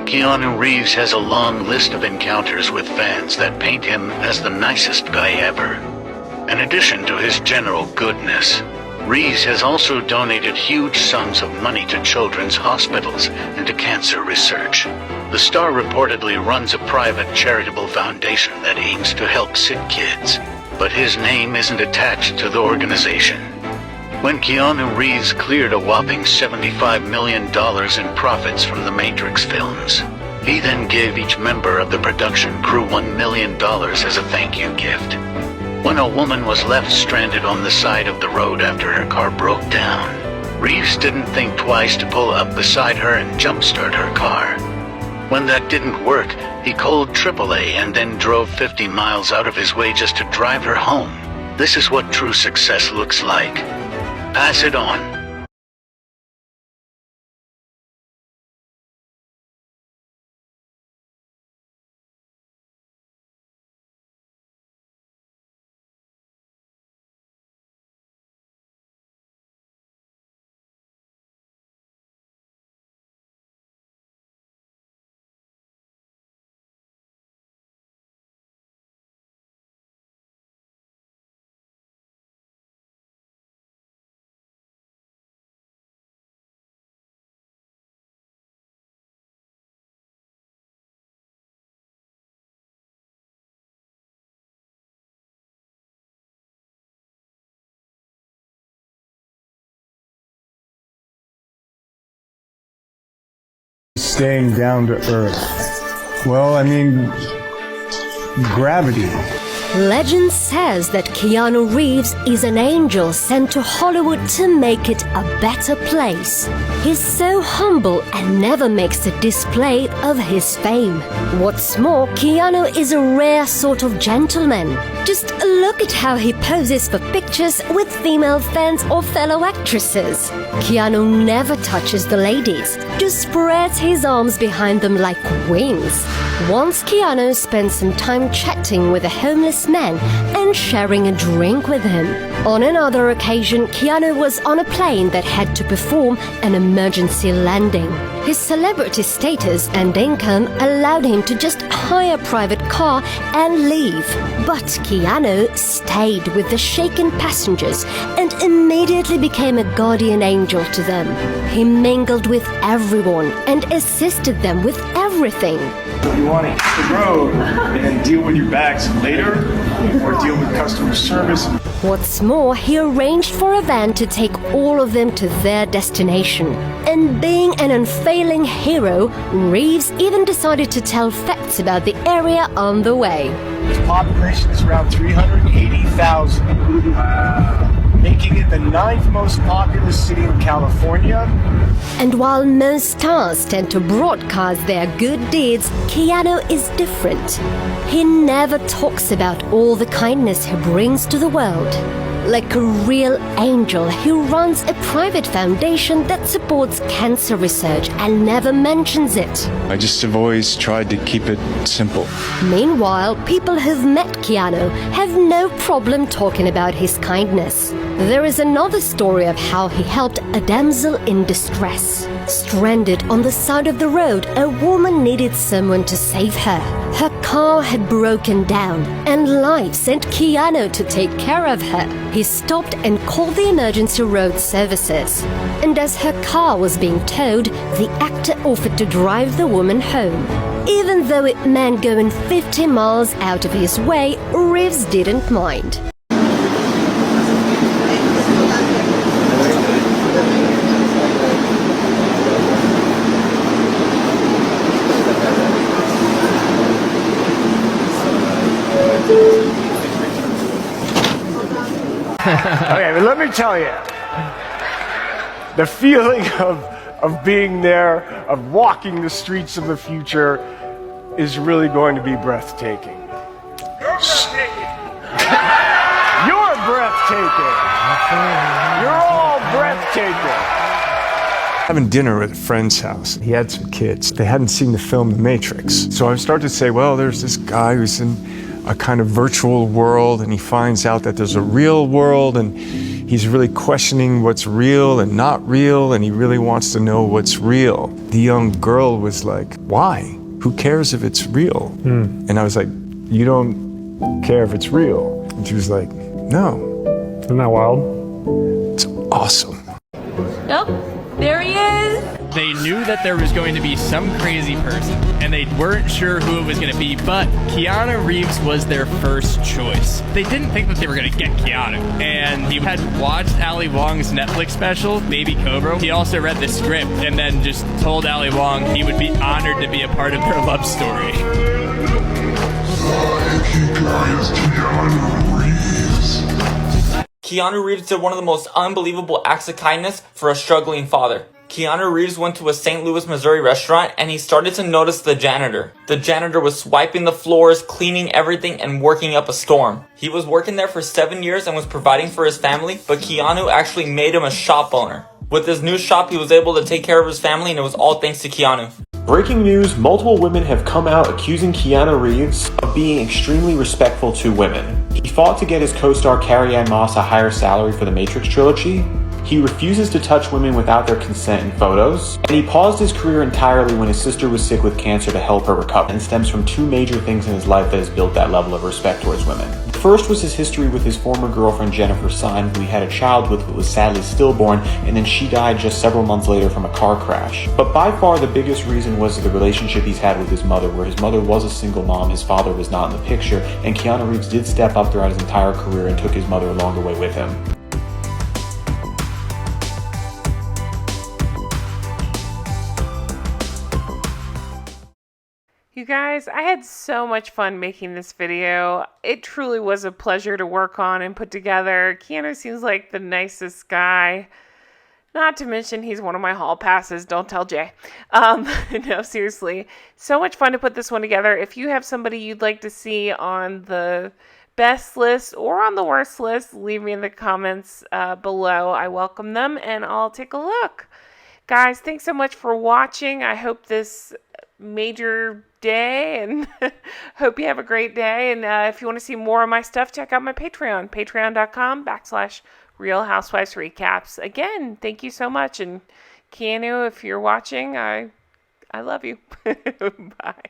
Keanu Reeves has a long list of encounters with fans that paint him as the nicest guy ever. In addition to his general goodness, Reeves has also donated huge sums of money to children's hospitals and to cancer research. The star reportedly runs a private charitable foundation that aims to help sick kids, but his name isn't attached to the organization. When Keanu Reeves cleared a whopping $75 million in profits from the Matrix films, he then gave each member of the production crew $1 million as a thank you gift. When a woman was left stranded on the side of the road after her car broke down, Reeves didn't think twice to pull up beside her and jumpstart her car. When that didn't work, he called AAA and then drove 50 miles out of his way just to drive her home. This is what true success looks like. Pass it on. Staying down to earth. Well, I mean, gravity. Legend says that Keanu Reeves is an angel sent to Hollywood to make it a better place. He's so humble and never makes a display of his fame. What's more, Keanu is a rare sort of gentleman. Just look at how he poses for pictures with female fans or fellow actresses. Keanu never touches the ladies, just spreads his arms behind them like wings. Once Keanu spent some time chatting with a homeless man and sharing a drink with him. On another occasion, Keanu was on a plane that had to perform an emergency landing. His celebrity status and income allowed him to just hire a private car and leave. But Keanu stayed with the shaken passengers and immediately became a guardian angel to them. He mingled with everyone and assisted them with everything. You want to hit the road and then deal with your bags later, or deal with customer service. What's more, he arranged for a van to take all of them to their destination. And being an unfailing hero, Reeves even decided to tell facts about the area on the way. Its population is around 380,000, making it the 9th most populous city in California. And while most stars tend to broadcast their good deeds, Keanu is different. He never talks about all the kindness he brings to the world. Like a real angel, he runs a private foundation that supports cancer research and never mentions it. I just have always tried to keep it simple. Meanwhile, people who've met Keanu have no problem talking about his kindness. There is another story of how he helped a damsel in distress. Stranded on the side of the road, a woman needed someone to save her. Her car had broken down, and life sent Keanu to take care of her. He stopped and called the emergency road services. And as her car was being towed, the actor offered to drive the woman home. Even though it meant going 50 miles out of his way, Reeves didn't mind. Okay, but let me tell you, the feeling of being there, of walking the streets of the future, is really going to be breathtaking. You're breathtaking. You're all breathtaking. Having dinner at a friend's house. He had some kids. They hadn't seen the film The Matrix. So I started to say, well, there's this guy who's in a kind of virtual world, and he finds out that there's a real world, and He's really questioning what's real and not real, and he really wants to know what's real. The young girl was like, why? Who cares if it's real? And I was like, you don't care if it's real? And she was like, no. Isn't that wild? It's awesome. Nope, there he is. They knew that there was going to be some crazy person, and they weren't sure who it was going to be, but Keanu Reeves was their first choice. They didn't think that they were going to get Keanu, and he had watched Ali Wong's Netflix special, Baby Cobra. He also read the script and then just told Ali Wong he would be honored to be a part of their love story. Keanu Reeves did one of the most unbelievable acts of kindness for a struggling father. Keanu Reeves went to a St. Louis, Missouri restaurant and he started to notice the janitor. The janitor was swiping the floors, cleaning everything, and working up a storm. He was working there for 7 years and was providing for his family, but Keanu actually made him a shop owner. With his new shop, he was able to take care of his family, and it was all thanks to Keanu. Breaking news, multiple women have come out accusing Keanu Reeves of being extremely respectful to women. He fought to get his co-star Carrie-Anne Moss a higher salary for the Matrix trilogy. He refuses to touch women without their consent in photos, and he paused his career entirely when his sister was sick with cancer to help her recover, and stems from two major things in his life that has built that level of respect towards women. First was his history with his former girlfriend Jennifer Syme, who he had a child with but was sadly stillborn, and then she died just several months later from a car crash. But by far the biggest reason was the relationship he's had with his mother, where his mother was a single mom, his father was not in the picture, and Keanu Reeves did step up throughout his entire career and took his mother along the way with him. You guys, I had so much fun making this video. It truly was a pleasure to work on and put together. Keanu seems like the nicest guy. Not to mention he's one of my hall passes. Don't tell Jay. No, seriously. So much fun to put this one together. If you have somebody you'd like to see on the best list or on the worst list, leave me in the comments below. I welcome them and I'll take a look. Guys, thanks so much for watching. I hope this made your day and hope you have a great day. And if you want to see more of my stuff, check out my Patreon, patreon.com/Real Housewives Recaps. Again, thank you so much. And Keanu, if you're watching, I love you. Bye.